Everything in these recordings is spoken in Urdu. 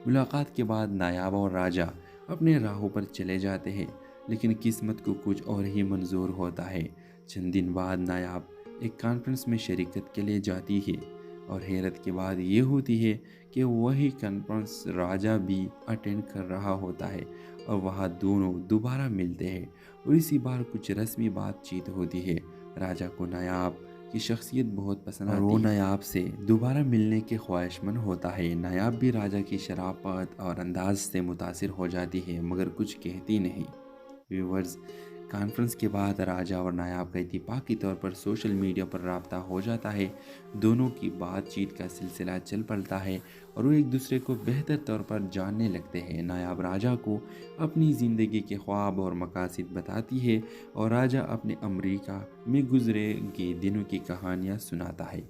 ملاقات کے بعد نایاب اور راجہ اپنے راہوں پر چلے جاتے ہیں، لیکن قسمت کو کچھ اور ہی منظور ہوتا ہے۔ چند دن بعد نایاب ایک کانفرنس میں شرکت کے لیے جاتی ہے، اور حیرت کی بات یہ ہوتی ہے کہ وہی کانفرنس راجہ بھی اٹینڈ کر رہا ہوتا ہے، اور وہاں دونوں دوبارہ ملتے ہیں اور اسی بار کچھ رسمی بات چیت ہوتی ہے۔ راجہ کو نایاب کی شخصیت بہت پسند آتی ہے اور وہ نایاب سے دوبارہ ملنے کے خواہشمند ہوتا ہے۔ نایاب بھی راجہ کی شرافت اور انداز سے متاثر ہو جاتی ہے، مگر کچھ کہتی نہیں۔ ویورز، کانفرنس کے بعد راجہ اور نایاب کا اتفاقی طور پر سوشل میڈیا پر رابطہ ہو جاتا ہے۔ دونوں کی بات چیت کا سلسلہ چل پڑتا ہے اور وہ ایک دوسرے کو بہتر طور پر جاننے لگتے ہیں۔ نایاب راجہ کو اپنی زندگی کے خواب اور مقاصد بتاتی ہے، اور راجہ اپنے امریکہ میں گزرے گئے دنوں کی کہانیاں سناتا ہے۔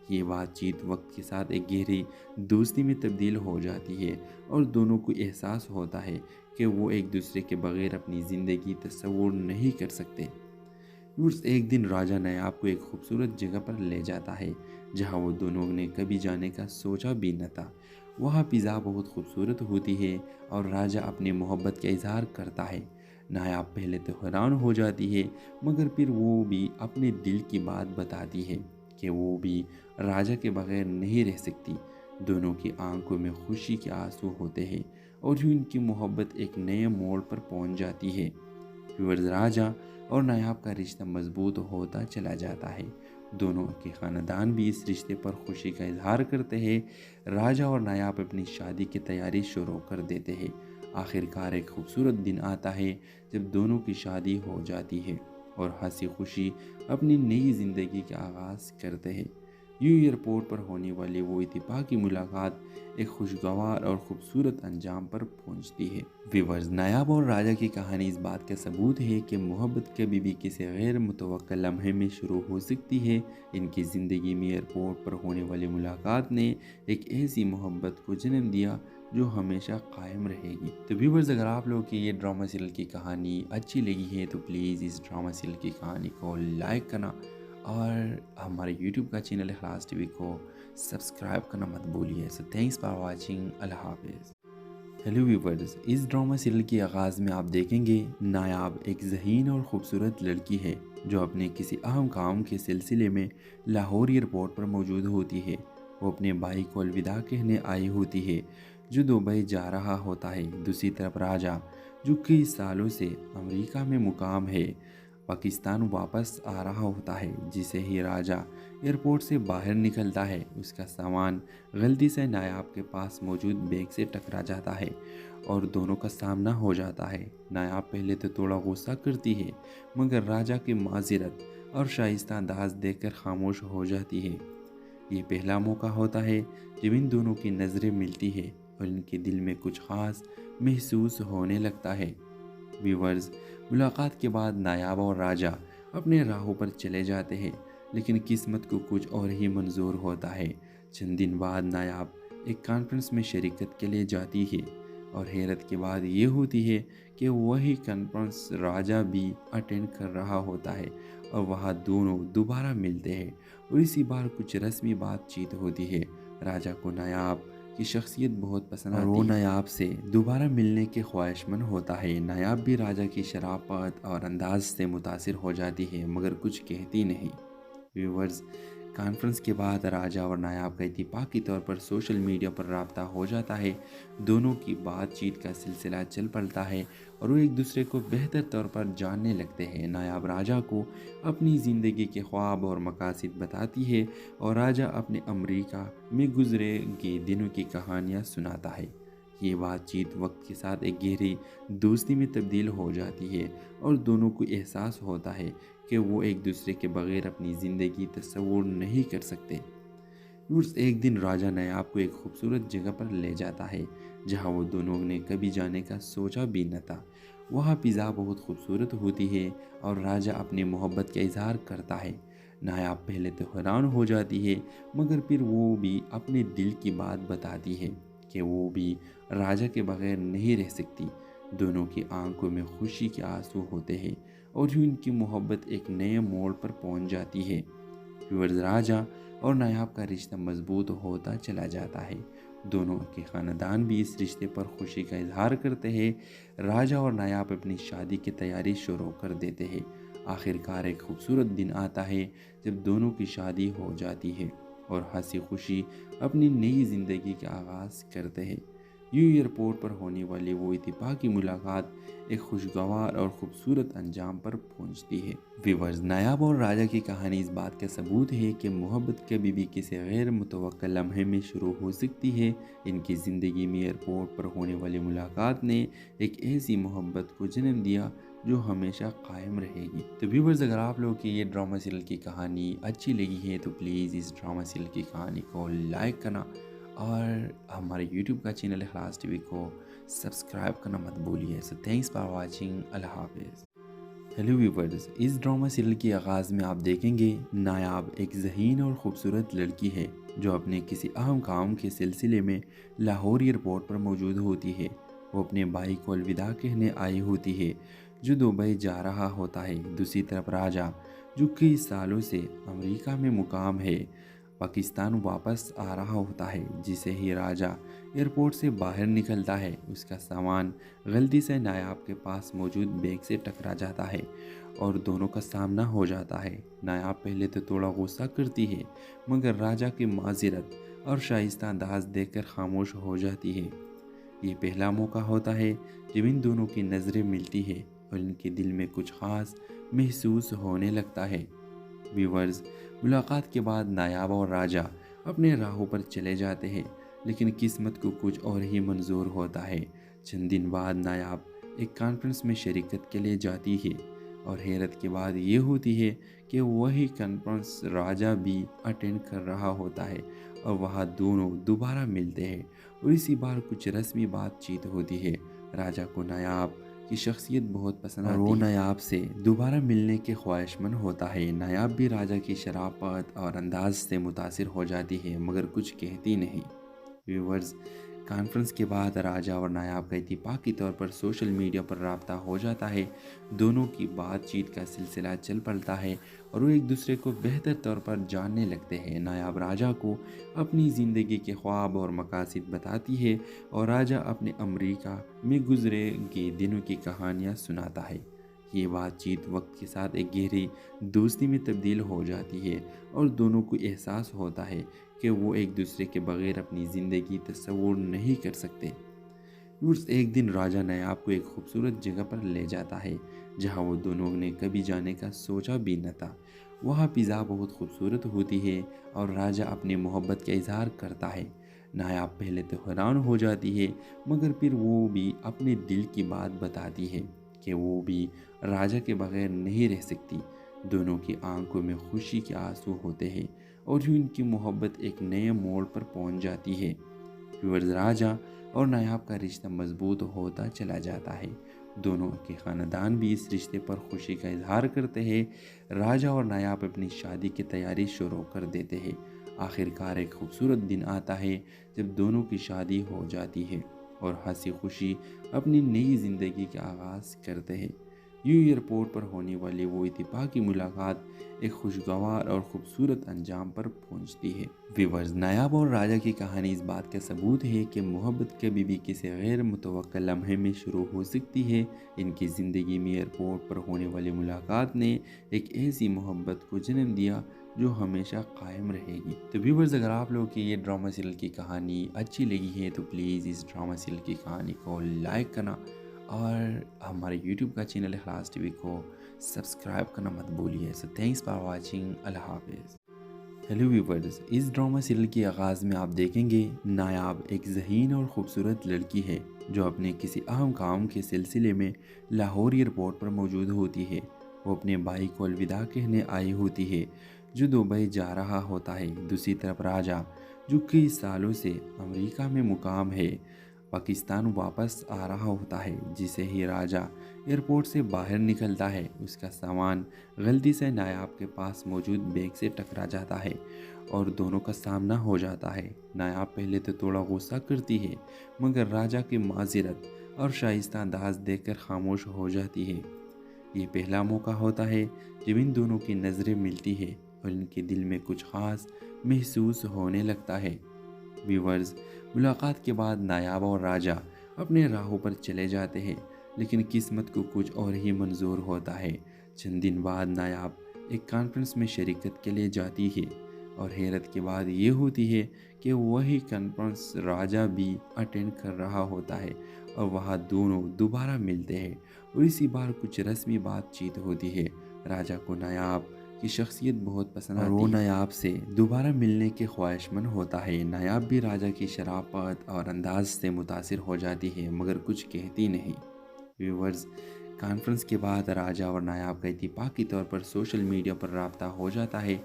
یہ بات چیت وقت کے ساتھ ایک گہری دوستی میں تبدیل ہو جاتی ہے، اور دونوں کو احساس ہوتا ہے کہ وہ ایک دوسرے کے بغیر اپنی زندگی تصور نہیں کر سکتے۔ ایک دن راجہ نایاب کو ایک خوبصورت جگہ پر لے جاتا ہے جہاں وہ دونوں نے کبھی جانے کا سوچا بھی نہ تھا۔ وہاں فضا بہت خوبصورت ہوتی ہے اور راجہ اپنی محبت کا اظہار کرتا ہے۔ نایاب پہلے تو حیران ہو جاتی ہے، مگر پھر وہ بھی اپنے دل کی بات بتاتی ہے کہ وہ بھی راجہ کے بغیر نہیں رہ سکتی۔ دونوں کی آنکھوں میں خوشی کے آنسو ہوتے ہیں اور یوں ان کی محبت ایک نئے موڑ پر پہنچ جاتی ہے۔ راجہ اور نایاب کا رشتہ مضبوط ہوتا چلا جاتا ہے۔ دونوں کے خاندان بھی اس رشتے پر خوشی کا اظہار کرتے ہیں۔ راجہ اور نایاب اپنی شادی کی تیاری شروع کر دیتے ہیں۔ آخر کار ایک خوبصورت دن آتا ہے جب دونوں کی شادی ہو جاتی ہے اور ہنسی خوشی اپنی نئی زندگی کا آغاز کرتے ہیں۔ یوں ایئرپورٹ پر ہونے والی وہ اتفاقی ملاقات ایک خوشگوار اور خوبصورت انجام پر پہنچتی ہے۔ ویورز، نایاب اور راجہ کی کہانی اس بات کا ثبوت ہے کہ محبت کبھی بھی کسی غیر متوقع لمحے میں شروع ہو سکتی ہے۔ ان کی زندگی میں ایئرپورٹ پر ہونے والی ملاقات نے ایک ایسی محبت کو جنم دیا جو ہمیشہ قائم رہے گی۔ تو ویورز، اگر آپ لوگوں کی یہ ڈرامہ سیریل کی کہانی اچھی لگی ہے تو پلیز اس ڈرامہ سیریل کی کہانی کو لائک کرنا اور ہمارے یوٹیوب کا چینل اخلاص ٹی وی کو سبسکرائب کرنا مت بھولیے۔ سو تھینکس فار واچنگ۔ اللہ حافظ۔ ہیلو ویورز، اس ڈرامہ سیریل کے آغاز میں آپ دیکھیں گے نایاب ایک ذہین اور خوبصورت لڑکی ہے جو اپنے کسی اہم کام کے سلسلے میں لاہور ایئرپورٹ پر موجود ہوتی ہے۔ وہ اپنے بھائی کو الوداع کہنے آئی ہوتی ہے جو دبئی جا رہا ہوتا ہے۔ دوسری طرف راجہ، جو کئی سالوں سے امریکہ میں مقام ہے، پاکستان واپس آ رہا ہوتا ہے۔ جسے ہی راجہ ایئرپورٹ سے باہر نکلتا ہے، اس کا سامان غلطی سے نایاب کے پاس موجود بیگ سے ٹکرا جاتا ہے اور دونوں کا سامنا ہو جاتا ہے۔ نایاب پہلے تو تھوڑا غصہ کرتی ہے، مگر راجہ کی معذرت اور شائستہ انداز دیکھ کر خاموش ہو جاتی ہے۔ یہ پہلا موقع ہوتا ہے جب ان دونوں کی نظریں ملتی ہے اور ان کے دل میں کچھ خاص محسوس ہونے لگتا ہے۔ ویورز، ملاقات کے بعد نایاب اور راجہ اپنے راہوں پر چلے جاتے ہیں، لیکن قسمت کو کچھ اور ہی منظور ہوتا ہے۔ چند دن بعد نایاب ایک کانفرنس میں شرکت کے لیے جاتی ہے، اور حیرت کی بات یہ ہوتی ہے کہ وہی کانفرنس راجہ بھی اٹینڈ کر رہا ہوتا ہے، اور وہاں دونوں دوبارہ ملتے ہیں اور اسی بار کچھ رسمی بات چیت ہوتی ہے۔ راجہ کو نایاب کی شخصیت بہت پسند آتی ہے اور وہ نایاب سے دوبارہ ملنے کے خواہشمند ہوتا ہے۔ نایاب بھی راجہ کی شرافت اور انداز سے متاثر ہو جاتی ہے، مگر کچھ کہتی نہیں۔ ویورز، کانفرنس کے بعد راجہ اور نایاب کا اتفاقی طور پر سوشل میڈیا پر رابطہ ہو جاتا ہے۔ دونوں کی بات چیت کا سلسلہ چل پڑتا ہے اور وہ ایک دوسرے کو بہتر طور پر جاننے لگتے ہیں۔ نایاب راجہ کو اپنی زندگی کے خواب اور مقاصد بتاتی ہے، اور راجہ اپنے امریکہ میں گزرے گئے دنوں کی کہانیاں سناتا ہے۔ یہ بات چیت وقت کے ساتھ ایک گہری دوستی میں تبدیل ہو جاتی ہے، اور دونوں کو احساس ہوتا ہے کہ وہ ایک دوسرے کے بغیر اپنی زندگی تصور نہیں کر سکتے۔ ایک دن راجہ نایاب کو ایک خوبصورت جگہ پر لے جاتا ہے جہاں وہ دونوں نے کبھی جانے کا سوچا بھی نہ تھا۔ وہاں فضا بہت خوبصورت ہوتی ہے اور راجہ اپنی محبت کا اظہار کرتا ہے۔ نایاب پہلے تو حیران ہو جاتی ہے، مگر پھر وہ بھی اپنے دل کی بات بتاتی ہے کہ وہ بھی راجہ کے بغیر نہیں رہ سکتی۔ دونوں کی آنکھوں میں خوشی کے آنسو ہوتے ہیں اور یوں ان کی محبت ایک نئے موڑ پر پہنچ جاتی ہے۔ راجہ اور نایاب کا رشتہ مضبوط ہوتا چلا جاتا ہے۔ دونوں کے خاندان بھی اس رشتے پر خوشی کا اظہار کرتے ہیں۔ راجہ اور نایاب اپنی شادی کی تیاری شروع کر دیتے ہیں۔ آخر کار ایک خوبصورت دن آتا ہے جب دونوں کی شادی ہو جاتی ہے اور ہنسی خوشی اپنی نئی زندگی کا آغاز کرتے ہیں۔ یوں ایئرپورٹ پر ہونے والی وہ اتفاقی ملاقات ایک خوشگوار اور خوبصورت انجام پر پہنچتی ہے۔ ویورز، نایاب اور راجہ کی کہانی اس بات کا ثبوت ہے کہ محبت کبھی بھی کسی غیر متوقع لمحے میں شروع ہو سکتی ہے۔ ان کی زندگی میں ایئرپورٹ پر ہونے والی ملاقات نے ایک ایسی محبت کو جنم دیا جو ہمیشہ قائم رہے گی۔ تو ویورز، اگر آپ لوگوں کی یہ ڈرامہ سیریل کی کہانی اچھی لگی ہے تو پلیز اس ڈرامہ سیریل کی کہانی کو لائک کرنا اور ہمارے یوٹیوب کا چینل اخلاص ٹی وی کو سبسکرائب کرنا مت بھولیے۔ سو تھینکس فار واچنگ، اللہ حافظ۔ ہیلو ویورز، اس ڈرامہ سیریل کے آغاز میں آپ دیکھیں گے نایاب ایک ذہین اور خوبصورت لڑکی ہے جو اپنے کسی اہم کام کے سلسلے میں لاہور ایئرپورٹ پر موجود ہوتی ہے۔ وہ اپنے بھائی کو الوداع کہنے آئی ہوتی ہے جو دبئی جا رہا ہوتا ہے۔ دوسری طرف راجہ، جو کئی سالوں سے امریکہ میں مقام ہے، پاکستان واپس آ رہا ہوتا ہے۔ جسے ہی راجہ ایئرپورٹ سے باہر نکلتا ہے، اس کا سامان غلطی سے نایاب کے پاس موجود بیگ سے ٹکرا جاتا ہے اور دونوں کا سامنا ہو جاتا ہے۔ نایاب پہلے تو تھوڑا غصہ کرتی ہے مگر راجہ کی معذرت اور شائستہ انداز دیکھ کر خاموش ہو جاتی ہے۔ یہ پہلا موقع ہوتا ہے جب ان دونوں کی نظریں ملتی ہے اور ان کے دل میں کچھ خاص محسوس ہونے لگتا ہے۔ ویورز، ملاقات کے بعد نایاب اور راجہ اپنے راہوں پر چلے جاتے ہیں لیکن قسمت کو کچھ اور ہی منظور ہوتا ہے۔ چند دن بعد نایاب ایک کانفرنس میں شرکت کے لیے جاتی ہے اور حیرت کی بات یہ ہوتی ہے کہ وہی کانفرنس راجہ بھی اٹینڈ کر رہا ہوتا ہے اور وہاں دونوں دوبارہ ملتے ہیں اور اسی بار کچھ رسمی بات چیت ہوتی ہے۔ راجہ کو نایاب کی شخصیت بہت پسند آتی ہے اور وہ نایاب سے دوبارہ ملنے کے خواہش مند ہوتا ہے۔ نایاب بھی راجہ کی شرافت اور انداز سے متاثر ہو جاتی ہے مگر کچھ کہتی نہیں۔ ویورز، کانفرنس کے بعد راجہ اور نایاب کا اتفاقی طور پر سوشل میڈیا پر رابطہ ہو جاتا ہے۔ دونوں کی بات چیت کا سلسلہ چل پڑتا ہے اور وہ ایک دوسرے کو بہتر طور پر جاننے لگتے ہیں۔ نایاب راجہ کو اپنی زندگی کے خواب اور مقاصد بتاتی ہے اور راجہ اپنے امریکہ میں گزرے گئے دنوں کی کہانیاں سناتا ہے۔ یہ بات چیت وقت کے ساتھ ایک گہری دوستی میں تبدیل ہو جاتی ہے اور دونوں کو احساس ہوتا ہے کہ وہ ایک دوسرے کے بغیر اپنی زندگی تصور نہیں کر سکتے۔ ایک دن راجہ نایاب کو ایک خوبصورت جگہ پر لے جاتا ہے جہاں وہ دونوں نے کبھی جانے کا سوچا بھی نہ تھا۔ وہاں فضا بہت خوبصورت ہوتی ہے اور راجہ اپنی محبت کا اظہار کرتا ہے۔ نایاب پہلے تو حیران ہو جاتی ہے مگر پھر وہ بھی اپنے دل کی بات بتاتی ہے کہ وہ بھی راجہ کے بغیر نہیں رہ سکتی۔ دونوں کی آنکھوں میں خوشی کے آنسو ہوتے ہیں اور یوں ان کی محبت ایک نئے موڑ پر پہنچ جاتی ہے۔ راجہ اور نایاب کا رشتہ مضبوط ہوتا چلا جاتا ہے۔ دونوں کے خاندان بھی اس رشتے پر خوشی کا اظہار کرتے ہیں۔ راجہ اور نایاب اپنی شادی کی تیاری شروع کر دیتے ہیں۔ آخر کار ایک خوبصورت دن آتا ہے جب دونوں کی شادی ہو جاتی ہے اور ہنسی خوشی اپنی نئی زندگی کا آغاز کرتے ہیں۔ یوں ایئرپورٹ پر ہونے والی وہ اتفاقی ملاقات ایک خوشگوار اور خوبصورت انجام پر پہنچتی ہے۔ ویورز، نایاب اور راجہ کی کہانی اس بات کا ثبوت ہے کہ محبت کبھی بھی کسی غیر متوقع لمحے میں شروع ہو سکتی ہے۔ ان کی زندگی میں ایئرپورٹ پر ہونے والی ملاقات نے ایک ایسی محبت کو جنم دیا جو ہمیشہ قائم رہے گی۔ تو ویورز، اگر آپ لوگوں کی یہ ڈرامہ سیریل کی کہانی اچھی لگی ہے تو پلیز اس ڈرامہ سیریل کی کہانی کو لائک کرنا اور ہمارے یوٹیوب کا چینل اخلاص ٹی وی کو سبسکرائب کرنا مت بھولیے۔ سو تھینکس فار واچنگ، اللہ حافظ۔ ہیلو ویورز، اس ڈرامہ سیریل کے آغاز میں آپ دیکھیں گے نایاب ایک ذہین اور خوبصورت لڑکی ہے جو اپنے کسی اہم کام کے سلسلے میں لاہور ایئرپورٹ پر موجود ہوتی ہے۔ وہ اپنے بھائی کو الوداع کہنے آئی ہوتی ہے جو دبئی جا رہا ہوتا ہے۔ دوسری طرف راجہ، جو کئی سالوں سے امریکہ میں مقام ہے، پاکستان واپس آ رہا ہوتا ہے۔ جسے ہی راجہ ایئرپورٹ سے باہر نکلتا ہے، اس کا سامان غلطی سے نایاب کے پاس موجود بیگ سے ٹکرا جاتا ہے اور دونوں کا سامنا ہو جاتا ہے۔ نایاب پہلے تو تھوڑا غصہ کرتی ہے مگر راجہ کی معذرت اور شائستہ انداز دیکھ کر خاموش ہو جاتی ہے۔ یہ پہلا موقع ہوتا ہے جب ان دونوں کی نظریں ملتی ہے اور ان کے دل میں کچھ خاص محسوس ہونے لگتا ہے۔ ویورز، ملاقات کے بعد نایاب اور راجہ اپنے راہوں پر چلے جاتے ہیں، لیکن قسمت کو کچھ اور ہی منظور ہوتا ہے۔ چند دن بعد نایاب ایک کانفرنس میں شرکت کے لیے جاتی ہے، اور حیرت کی بات یہ ہوتی ہے کہ وہی کانفرنس راجہ بھی اٹینڈ کر رہا ہوتا ہے، اور وہاں دونوں دوبارہ ملتے ہیں، اور اسی بار کچھ رسمی بات چیت ہوتی ہے۔ راجہ کو نایاب کی شخصیت بہت پسند آتی ہے، اور وہ نایاب سے دوبارہ ملنے کے خواہش مند ہوتا ہے۔ نایاب بھی راجہ کی شرافت اور انداز سے متاثر ہو جاتی ہے، مگر کچھ کہتی نہیں۔ ویورز، کانفرنس کے بعد راجہ اور نایاب کا اتفاقی طور پر سوشل میڈیا پر رابطہ ہو جاتا ہے۔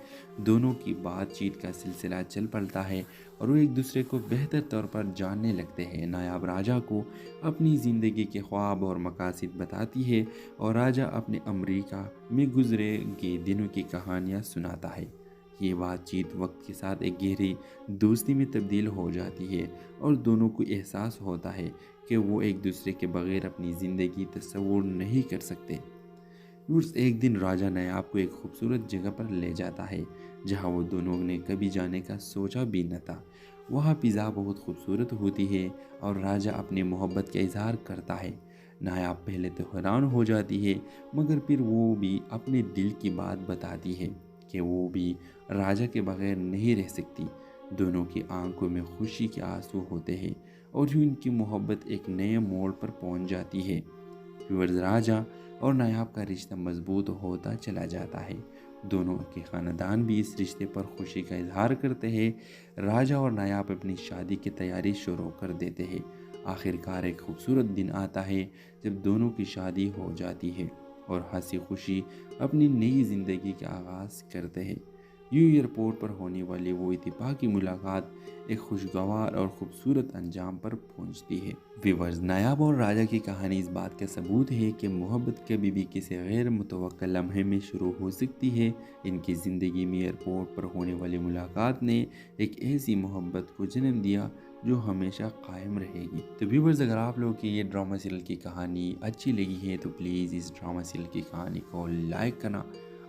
دونوں کی بات چیت کا سلسلہ چل پڑتا ہے، اور وہ ایک دوسرے کو بہتر طور پر جاننے لگتے ہیں۔ نایاب راجہ کو اپنی زندگی کے خواب اور مقاصد بتاتی ہے، اور راجہ اپنے امریکہ میں گزرے گئے دنوں کی کہانیاں سناتا ہے۔ یہ بات چیت وقت کے ساتھ ایک گہری دوستی میں تبدیل ہو جاتی ہے، اور دونوں کو احساس ہوتا ہے کہ وہ ایک دوسرے کے بغیر اپنی زندگی تصور نہیں کر سکتے۔ ایک دن راجہ نایاب کو ایک خوبصورت جگہ پر لے جاتا ہے، جہاں وہ دونوں نے کبھی جانے کا سوچا بھی نہ تھا۔ وہاں فضا بہت خوبصورت ہوتی ہے، اور راجہ اپنی محبت کا اظہار کرتا ہے۔ نایاب پہلے تو حیران ہو جاتی ہے، مگر پھر وہ بھی اپنے دل کی بات بتاتی ہے کہ وہ بھی راجہ کے بغیر نہیں رہ سکتی۔ دونوں کی آنکھوں میں خوشی کے آنسو ہوتے ہیں، اور یوں ان کی محبت ایک نئے موڑ پر پہنچ جاتی ہے۔ راجہ اور نایاب کا رشتہ مضبوط ہوتا چلا جاتا ہے۔ دونوں کے خاندان بھی اس رشتے پر خوشی کا اظہار کرتے ہیں۔ راجہ اور نایاب اپنی شادی کی تیاری شروع کر دیتے ہیں۔ آخر کار ایک خوبصورت دن آتا ہے جب دونوں کی شادی ہو جاتی ہے، اور ہنسی خوشی اپنی نئی زندگی کا آغاز کرتے ہیں۔ یوں ایئرپورٹ پر ہونے والی وہ اتفاقی ملاقات ایک خوشگوار اور خوبصورت انجام پر پہنچتی ہے۔ ویورز، نایاب اور راجہ کی کہانی اس بات کا ثبوت ہے کہ محبت کبھی بھی کسی غیر متوقع لمحے میں شروع ہو سکتی ہے۔ ان کی زندگی میں ایئرپورٹ پر ہونے والی ملاقات نے ایک ایسی محبت کو جنم دیا جو ہمیشہ قائم رہے گی۔ تو ویورز، اگر آپ لوگوں کی یہ ڈرامہ سیریل کی کہانی اچھی لگی ہے تو پلیز اس ڈرامہ سیریل کی کہانی کو لائک کرنا،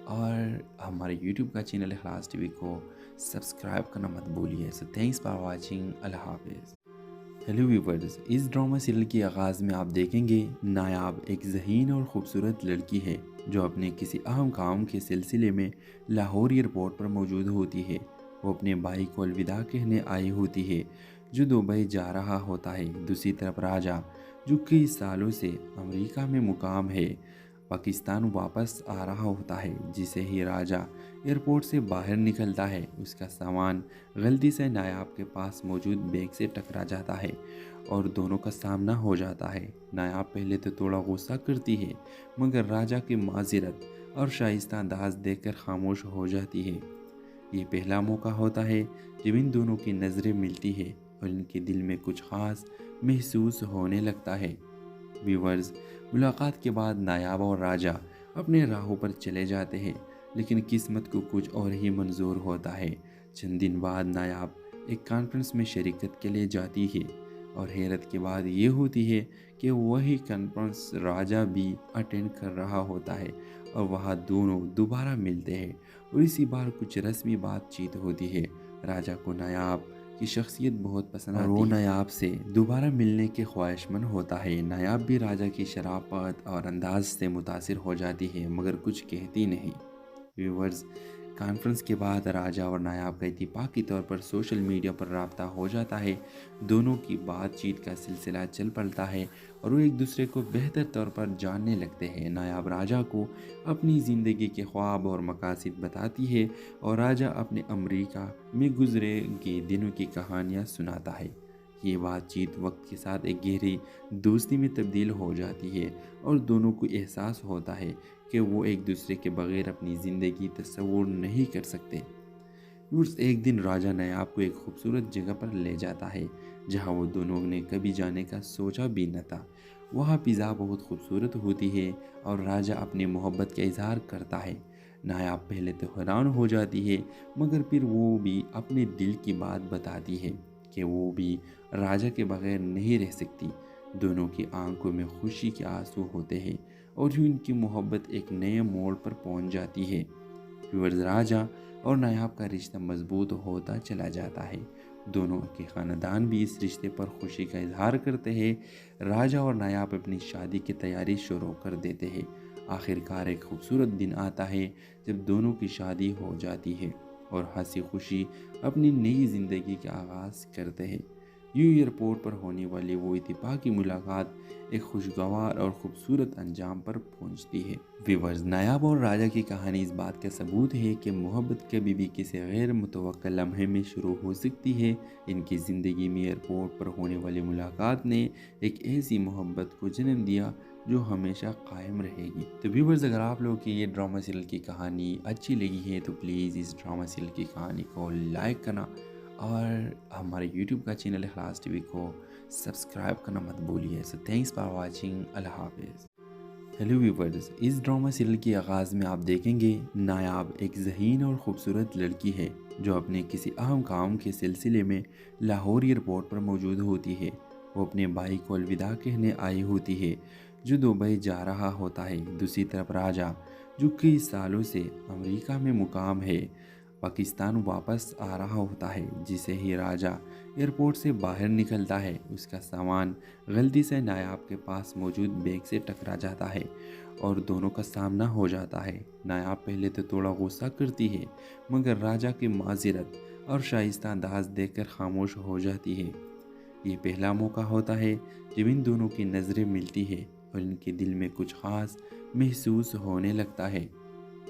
اور ہمارے یوٹیوب کا چینل اخلاص ٹی وی کو سبسکرائب کرنا مت بھولیے۔ سو تھینکس فار واچنگ، اللہ حافظ۔ ہیلو ویورز، اس ڈرامہ سیریل کے آغاز میں آپ دیکھیں گے نایاب ایک ذہین اور خوبصورت لڑکی ہے جو اپنے کسی اہم کام کے سلسلے میں لاہور ایئرپورٹ پر موجود ہوتی ہے۔ وہ اپنے بھائی کو الوداع کہنے آئی ہوتی ہے جو دبئی جا رہا ہوتا ہے۔ دوسری طرف راجہ، جو کئی سالوں سے امریکہ میں مقام ہے، پاکستان واپس آ رہا ہوتا ہے۔ جسے ہی راجہ ایئرپورٹ سے باہر نکلتا ہے، اس کا سامان غلطی سے نایاب کے پاس موجود بیگ سے ٹکرا جاتا ہے، اور دونوں کا سامنا ہو جاتا ہے۔ نایاب پہلے تو تھوڑا غصہ کرتی ہے، مگر راجہ کی معذرت اور شائستہ انداز دیکھ کر خاموش ہو جاتی ہے۔ یہ پہلا موقع ہوتا ہے جب ان دونوں کی نظریں ملتی ہے، اور ان کے دل میں کچھ خاص محسوس ہونے لگتا ہے۔ ویورز، ملاقات کے بعد نایاب اور راجہ اپنے راہوں پر چلے جاتے ہیں، لیکن قسمت کو کچھ اور ہی منظور ہوتا ہے۔ چند دن بعد نایاب ایک کانفرنس میں شرکت کے لیے جاتی ہے، اور حیرت کی بات یہ ہوتی ہے کہ وہی کانفرنس راجہ بھی اٹینڈ کر رہا ہوتا ہے، اور وہاں دونوں دوبارہ ملتے ہیں، اور اسی بار کچھ رسمی بات چیت ہوتی ہے۔ راجہ کو نایاب کی شخصیت بہت پسند آتی ہے، اور وہ نایاب سے دوبارہ ملنے کے خواہش مند ہوتا ہے۔ نایاب بھی راجہ کی شرافت اور انداز سے متاثر ہو جاتی ہے، مگر کچھ کہتی نہیں۔ ویورز، کانفرنس کے بعد راجہ اور نایاب کا اتفاقی طور پر سوشل میڈیا پر رابطہ ہو جاتا ہے۔ دونوں کی بات چیت کا سلسلہ چل پڑتا ہے، اور وہ ایک دوسرے کو بہتر طور پر جاننے لگتے ہیں۔ نایاب راجہ کو اپنی زندگی کے خواب اور مقاصد بتاتی ہے، اور راجہ اپنے امریکہ میں گزرے گئے دنوں کی کہانیاں سناتا ہے۔ یہ بات چیت وقت کے ساتھ ایک گہری دوستی میں تبدیل ہو جاتی ہے، اور دونوں کو احساس ہوتا ہے کہ وہ ایک دوسرے کے بغیر اپنی زندگی تصور نہیں کر سکتے۔ ایک دن راجہ نایاب کو ایک خوبصورت جگہ پر لے جاتا ہے، جہاں وہ دونوں نے کبھی جانے کا سوچا بھی نہ تھا۔ وہاں فضا بہت خوبصورت ہوتی ہے، اور راجہ اپنی محبت کا اظہار کرتا ہے۔ نایاب پہلے تو حیران ہو جاتی ہے، مگر پھر وہ بھی اپنے دل کی بات بتاتی ہے کہ وہ بھی راجہ کے بغیر نہیں رہ سکتی۔ دونوں کی آنکھوں میں خوشی کے آنسو ہوتے ہیں، اور یوں ان کی محبت ایک نئے موڑ پر پہنچ جاتی ہے۔ راجہ اور نایاب کا رشتہ مضبوط ہوتا چلا جاتا ہے۔ دونوں کے خاندان بھی اس رشتے پر خوشی کا اظہار کرتے ہیں۔ راجا اور نایاب اپنی شادی کی تیاری شروع کر دیتے ہیں۔ آخر کار ایک خوبصورت دن آتا ہے جب دونوں کی شادی ہو جاتی ہے اور ہنسی خوشی اپنی نئی زندگی کا آغاز کرتے ہیں۔ یوں ایئرپورٹ پر ہونے والی وہ اتفاقی ملاقات ایک خوشگوار اور خوبصورت انجام پر پہنچتی ہے۔ ویورز، نایاب اور راجا کی کہانی اس بات کا ثبوت ہے کہ محبت کبھی بھی کسی غیر متوقع لمحے میں شروع ہو سکتی ہے۔ ان کی زندگی میں ایئرپورٹ پر ہونے والی ملاقات نے ایک ایسی محبت کو جنم دیا جو ہمیشہ قائم رہے گی۔ تو ویورز، اگر آپ لوگوں کی یہ ڈرامہ سیریل کی کہانی اچھی لگی ہے تو پلیز اس ڈرامہ سیریل کی کہانی کو لائک کرنا اور ہمارے یوٹیوب کا چینل اخلاص ٹی وی کو سبسکرائب کرنا مت بھولیے۔ سو تھینکس فار واچنگ۔ اللہ حافظ۔ ہیلو ویورز، اس ڈرامہ سیریل کے آغاز میں آپ دیکھیں گے نایاب ایک ذہین اور خوبصورت لڑکی ہے جو اپنے کسی اہم کام کے سلسلے میں لاہور ایئرپورٹ پر موجود ہوتی ہے۔ وہ اپنے بھائی کو الوداع کہنے آئی ہوتی ہے جو دبئی جا رہا ہوتا ہے۔ دوسری طرف راجا، جو کئی سالوں سے امریکہ میں مقام ہے، پاکستان واپس آ رہا ہوتا ہے۔ جسے ہی راجا ایئرپورٹ سے باہر نکلتا ہے، اس کا سامان غلطی سے نایاب کے پاس موجود بیگ سے ٹکرا جاتا ہے اور دونوں کا سامنا ہو جاتا ہے۔ نایاب پہلے تو تھوڑا غصہ کرتی ہے مگر راجا کی معذرت اور شائستہ انداز دیکھ کر خاموش ہو جاتی ہے۔ یہ پہلا موقع ہوتا ہے جب ان دونوں کی نظریں ملتی ہے اور ان کے دل میں کچھ خاص محسوس ہونے لگتا ہے۔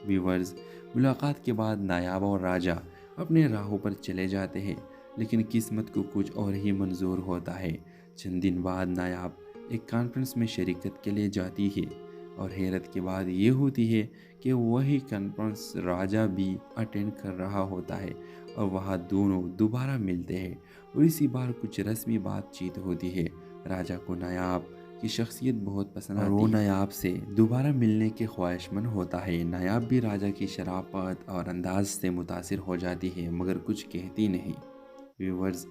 ویورز، ملاقات کے بعد نایاب اور راجا اپنے راہوں پر چلے جاتے ہیں، لیکن قسمت کو کچھ اور ہی منظور ہوتا ہے۔ چند دن بعد نایاب ایک کانفرنس میں شرکت کے لیے جاتی ہے اور حیرت کی بات یہ ہوتی ہے کہ وہی کانفرنس راجا بھی اٹینڈ کر رہا ہوتا ہے اور وہاں دونوں دوبارہ ملتے ہیں اور اسی بار کچھ رسمی بات چیت ہوتی ہے۔ راجا کو نایاب کی شخصیت بہت پسند آتی ہے اور وہ نایاب سے دوبارہ ملنے کے خواہش مند ہوتا ہے۔ نایاب بھی راجا کی شرافت اور انداز سے متاثر ہو جاتی ہے مگر کچھ کہتی نہیں۔ ویورز،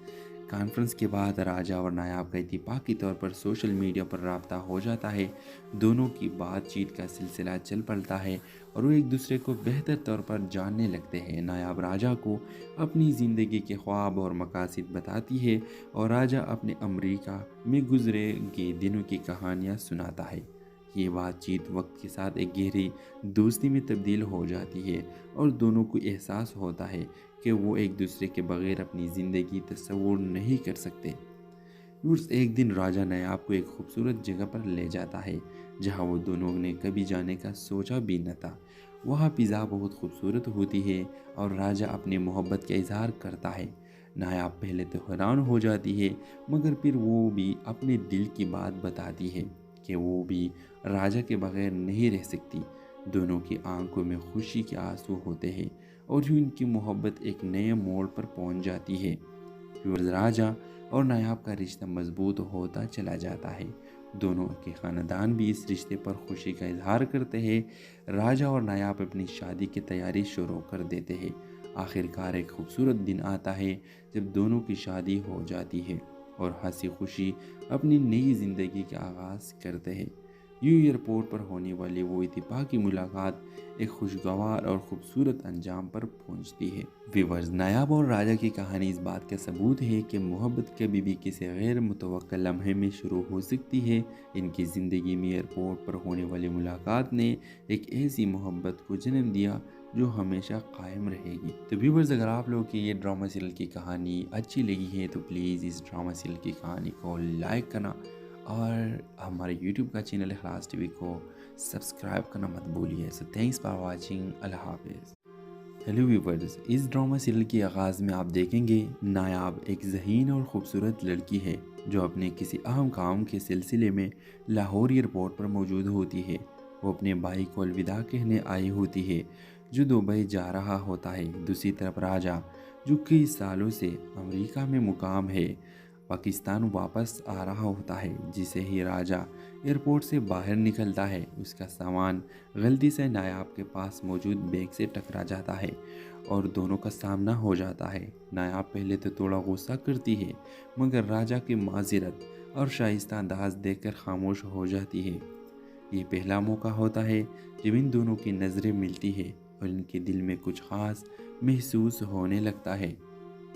کانفرنس کے بعد راجا اور نایاب کا اتفاقی طور پر سوشل میڈیا پر رابطہ ہو جاتا ہے۔ دونوں کی بات چیت کا سلسلہ چل پڑتا ہے اور وہ ایک دوسرے کو بہتر طور پر جاننے لگتے ہیں۔ نایاب راجا کو اپنی زندگی کے خواب اور مقاصد بتاتی ہے اور راجا اپنے امریکہ میں گزرے گئے دنوں کی کہانیاں سناتا ہے۔ یہ بات چیت وقت کے ساتھ ایک گہری دوستی میں تبدیل ہو جاتی ہے اور دونوں کو احساس ہوتا ہے کہ وہ ایک دوسرے کے بغیر اپنی زندگی تصور نہیں کر سکتے۔ ایک دن راجا نایاب کو ایک خوبصورت جگہ پر لے جاتا ہے جہاں وہ دونوں نے کبھی جانے کا سوچا بھی نہ تھا۔ وہاں فضا بہت خوبصورت ہوتی ہے اور راجا اپنی محبت کا اظہار کرتا ہے۔ نایاب پہلے تو حیران ہو جاتی ہے مگر پھر وہ بھی اپنے دل کی بات بتاتی ہے کہ وہ بھی راجا کے بغیر نہیں رہ سکتی۔ دونوں کی آنکھوں میں خوشی کے آنسو ہوتے ہیں اور یوں ان کی محبت ایک نئے موڑ پر پہنچ جاتی ہے۔ راجا اور نایاب کا رشتہ مضبوط ہوتا چلا جاتا ہے۔ دونوں کے خاندان بھی اس رشتے پر خوشی کا اظہار کرتے ہیں۔ راجا اور نایاب اپنی شادی کی تیاری شروع کر دیتے ہیں۔ آخر کار ایک خوبصورت دن آتا ہے جب دونوں کی شادی ہو جاتی ہے اور ہنسی خوشی اپنی نئی زندگی کا آغاز کرتے ہیں۔ یوں ایئرپورٹ پر ہونے والی وہ اتفاقی ملاقات ایک خوشگوار اور خوبصورت انجام پر پہنچتی ہے۔ ویورز، نایاب اور راجا کی کہانی اس بات کا ثبوت ہے کہ محبت کبھی بھی کسی غیر متوقع لمحے میں شروع ہو سکتی ہے۔ ان کی زندگی میں ایئرپورٹ پر ہونے والی ملاقات نے ایک ایسی محبت کو جنم دیا جو ہمیشہ قائم رہے گی۔ تو ویورز، اگر آپ لوگوں کی یہ ڈرامہ سیریل کی کہانی اچھی لگی ہے تو پلیز اس ڈرامہ سیریل کی کہانی کو لائک کرنا اور ہمارے یوٹیوب کا چینل اخلاص ٹی وی کو سبسکرائب کرنا مت بھولیے۔ سو تھینکس فار واچنگ۔ اللہ حافظ۔ ہیلو ویورز، اس ڈرامہ سیریل کے آغاز میں آپ دیکھیں گے نایاب ایک ذہین اور خوبصورت لڑکی ہے جو اپنے کسی اہم کام کے سلسلے میں لاہور ایئرپورٹ پر موجود ہوتی ہے۔ وہ اپنے بھائی کو الوداع کہنے آئی ہوتی ہے جو دبئی جا رہا ہوتا ہے۔ دوسری طرف راجا، جو کئی سالوں سے امریکہ میں مقام ہے، پاکستان واپس آ رہا ہوتا ہے۔ جسے ہی راجا ایئرپورٹ سے باہر نکلتا ہے، اس کا سامان غلطی سے نایاب کے پاس موجود بیگ سے ٹکرا جاتا ہے اور دونوں کا سامنا ہو جاتا ہے۔ نایاب پہلے تو تھوڑا غصہ کرتی ہے مگر راجا کی معذرت اور شائستہ انداز دیکھ کر خاموش ہو جاتی ہے۔ یہ پہلا موقع ہوتا ہے جب ان دونوں کی نظریں ملتی ہے اور ان کے دل میں کچھ خاص محسوس ہونے لگتا ہے۔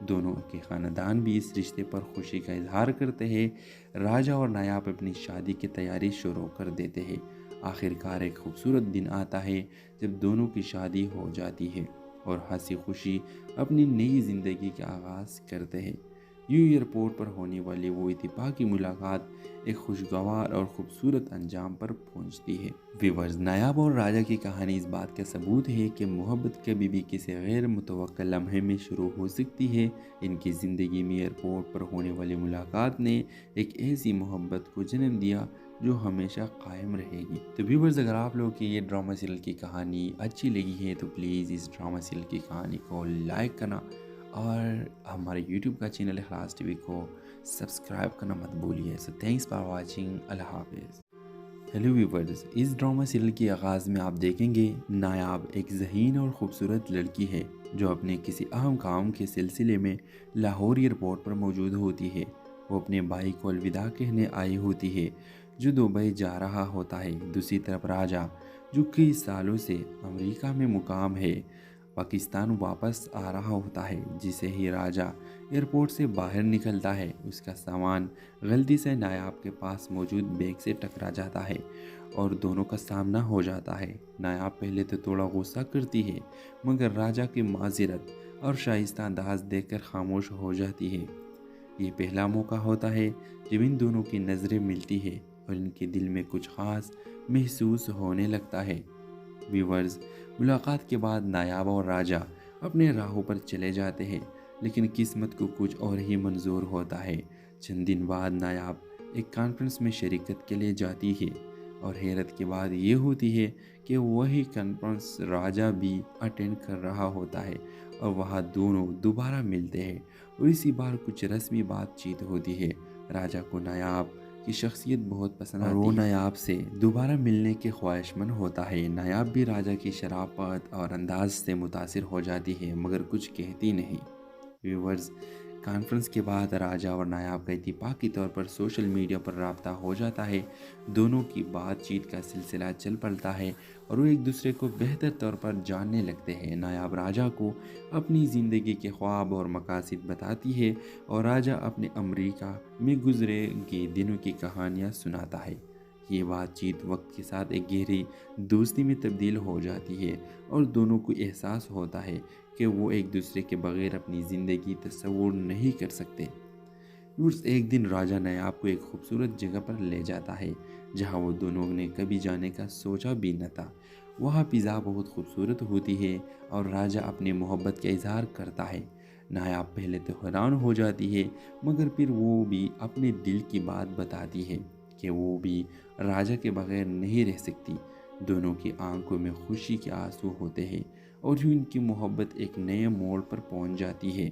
دونوں کے خاندان بھی اس رشتے پر خوشی کا اظہار کرتے ہیں۔ راجہ اور نایاب اپنی شادی کی تیاری شروع کر دیتے ہیں۔ آخر کار ایک خوبصورت دن آتا ہے جب دونوں کی شادی ہو جاتی ہے اور ہنسی خوشی اپنی نئی زندگی کا آغاز کرتے ہیں۔ یوں ایئرپورٹ پر ہونے والی وہ اتفاقی ملاقات ایک خوشگوار اور خوبصورت انجام پر پہنچتی ہے۔ ویورز، نایاب اور راجہ کی کہانی اس بات کا ثبوت ہے کہ محبت کبھی بھی کسی غیر متوقع لمحے میں شروع ہو سکتی ہے۔ ان کی زندگی میں ایئرپورٹ پر ہونے والی ملاقات نے ایک ایسی محبت کو جنم دیا جو ہمیشہ قائم رہے گی۔ تو ویورز، اگر آپ لوگوں کی یہ ڈرامہ سیریل کی کہانی اچھی لگی ہے تو پلیز اس ڈرامہ سیریل کی کہانی کو لائک کرنا اور ہمارے یوٹیوب کا چینل اخلاص ٹی وی کو سبسکرائب کرنا مت بھولیے۔ سو تھینکس فار واچنگ۔ اللہ حافظ۔ ہیلو ویورز، اس ڈرامہ سیریل کے آغاز میں آپ دیکھیں گے نایاب ایک ذہین اور خوبصورت لڑکی ہے جو اپنے کسی اہم کام کے سلسلے میں لاہور ایئرپورٹ پر موجود ہوتی ہے۔ وہ اپنے بھائی کو الوداع کہنے آئی ہوتی ہے جو دبئی جا رہا ہوتا ہے۔ دوسری طرف راجہ، جو کئی سالوں سے امریکہ میں مقام ہے، پاکستان واپس آ رہا ہوتا ہے۔ جسے ہی راجہ ایئرپورٹ سے باہر نکلتا ہے، اس کا سامان غلطی سے نایاب کے پاس موجود بیگ سے ٹکرا جاتا ہے اور دونوں کا سامنا ہو جاتا ہے۔ نایاب پہلے تو تھوڑا غصہ کرتی ہے مگر راجہ کی معذرت اور شائستہ انداز دیکھ کر خاموش ہو جاتی ہے۔ یہ پہلا موقع ہوتا ہے جب ان دونوں کی نظریں ملتی ہے اور ان کے دل میں کچھ خاص محسوس ہونے لگتا ہے۔ ویورز، ملاقات کے بعد نایاب اور راجہ اپنے راہوں پر چلے جاتے ہیں، لیکن قسمت کو کچھ اور ہی منظور ہوتا ہے۔ چند دن بعد نایاب ایک کانفرنس میں شرکت کے لیے جاتی ہے اور حیرت کی بات یہ ہوتی ہے کہ وہی کانفرنس راجہ بھی اٹینڈ کر رہا ہوتا ہے اور وہاں دونوں دوبارہ ملتے ہیں اور اسی بار کچھ رسمی بات چیت ہوتی ہے۔ راجہ کو نایاب کی شخصیت بہت پسند آتی ہے اور وہ نایاب سے دوبارہ ملنے کے خواہش مند ہوتا ہے۔ نایاب بھی راجہ کی شرافت اور انداز سے متاثر ہو جاتی ہے مگر کچھ کہتی نہیں۔ ویورز، کانفرنس کے بعد راجہ اور نایاب کا اتفاقی طور پر سوشل میڈیا پر رابطہ ہو جاتا ہے۔ دونوں کی بات چیت کا سلسلہ چل پڑتا ہے اور وہ ایک دوسرے کو بہتر طور پر جاننے لگتے ہیں۔ نایاب راجہ کو اپنی زندگی کے خواب اور مقاصد بتاتی ہے اور راجہ اپنے امریکہ میں گزرے گئے دنوں کی کہانیاں سناتا ہے۔ یہ بات چیت وقت کے ساتھ ایک گہری دوستی میں تبدیل ہو جاتی ہے اور دونوں کو احساس ہوتا ہے کہ وہ ایک دوسرے کے بغیر اپنی زندگی تصور نہیں کر سکتے۔ ایک دن راجہ نایاب کو ایک خوبصورت جگہ پر لے جاتا ہے جہاں وہ دونوں نے کبھی جانے کا سوچا بھی نہ تھا۔ وہاں فضا بہت خوبصورت ہوتی ہے اور راجہ اپنی محبت کا اظہار کرتا ہے۔ نایاب پہلے تو حیران ہو جاتی ہے مگر پھر وہ بھی اپنے دل کی بات بتاتی ہے کہ وہ بھی راجہ کے بغیر نہیں رہ سکتی۔ دونوں کی آنکھوں میں خوشی کے آنسو ہوتے ہیں اور یوں ان کی محبت ایک نئے موڑ پر پہنچ جاتی ہے۔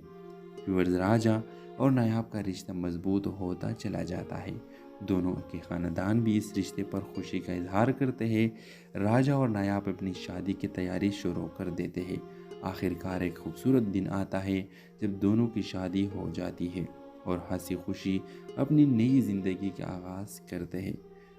راجہ اور نایاب کا رشتہ مضبوط ہوتا چلا جاتا ہے۔ دونوں کے خاندان بھی اس رشتے پر خوشی کا اظہار کرتے ہیں۔ راجہ اور نایاب اپنی شادی کی تیاری شروع کر دیتے ہیں۔ آخر کار ایک خوبصورت دن آتا ہے جب دونوں کی شادی ہو جاتی ہے اور ہنسی خوشی اپنی نئی زندگی کا آغاز کرتے ہیں۔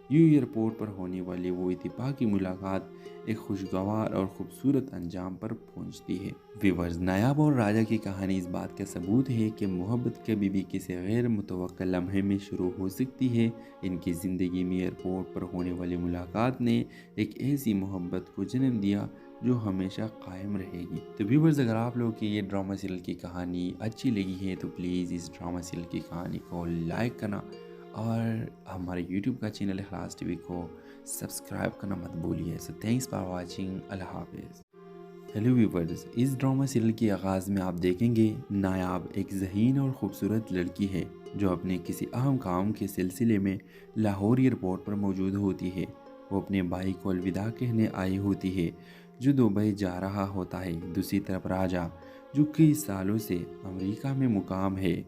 یوں ایئرپورٹ پر ہونے والی وہ اتفاقی ملاقات ایک خوشگوار اور خوبصورت انجام پر پہنچتی ہے۔ ویورز، نایاب اور راجہ کی کہانی اس بات کا ثبوت ہے کہ محبت کبھی بھی کسی غیر متوقع لمحے میں شروع ہو سکتی ہے۔ ان کی زندگی میں ایئرپورٹ پر ہونے والی ملاقات نے ایک ایسی محبت کو جنم دیا جو ہمیشہ قائم رہے گی۔ تو ویورز، اگر آپ لوگوں کی یہ ڈرامہ سیریل کی کہانی اچھی لگی ہے تو پلیز اس ڈرامہ سیریل کی کہانی کو لائک کرنا اور ہمارے یوٹیوب کا چینل اخلاص ٹی وی کو سبسکرائب کرنا مت بھولیے۔ سو تھینکس فار واچنگ۔ اللہ حافظ۔ ہیلو ویورز، اس ڈرامہ سیریل کے آغاز میں آپ دیکھیں گے نایاب ایک ذہین اور خوبصورت لڑکی ہے جو اپنے کسی اہم کام کے سلسلے میں لاہور ایئرپورٹ پر موجود ہوتی ہے۔ وہ اپنے بھائی کو الوداع کہنے آئی ہوتی ہے جو دبئی جا رہا ہوتا ہے۔ دوسری طرف راجہ، جو کئی سالوں سے امریکہ میں مقام ہے،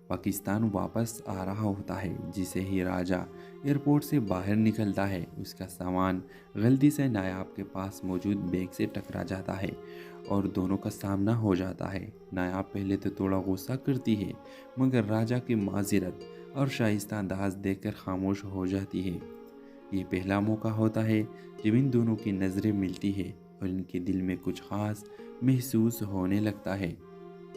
پاکستان واپس آ رہا ہوتا ہے۔ جسے ہی راجہ ایئرپورٹ سے باہر نکلتا ہے، اس کا سامان غلطی سے نایاب کے پاس موجود بیگ سے ٹکرا جاتا ہے اور دونوں کا سامنا ہو جاتا ہے۔ نایاب پہلے تو تھوڑا غصہ کرتی ہے مگر راجہ کی معذرت اور شائستہ انداز دیکھ کر خاموش ہو جاتی ہے۔ یہ پہلا موقع ہوتا ہے جب ان دونوں کی نظریں ملتی ہے اور ان کے دل میں کچھ خاص محسوس ہونے لگتا ہے۔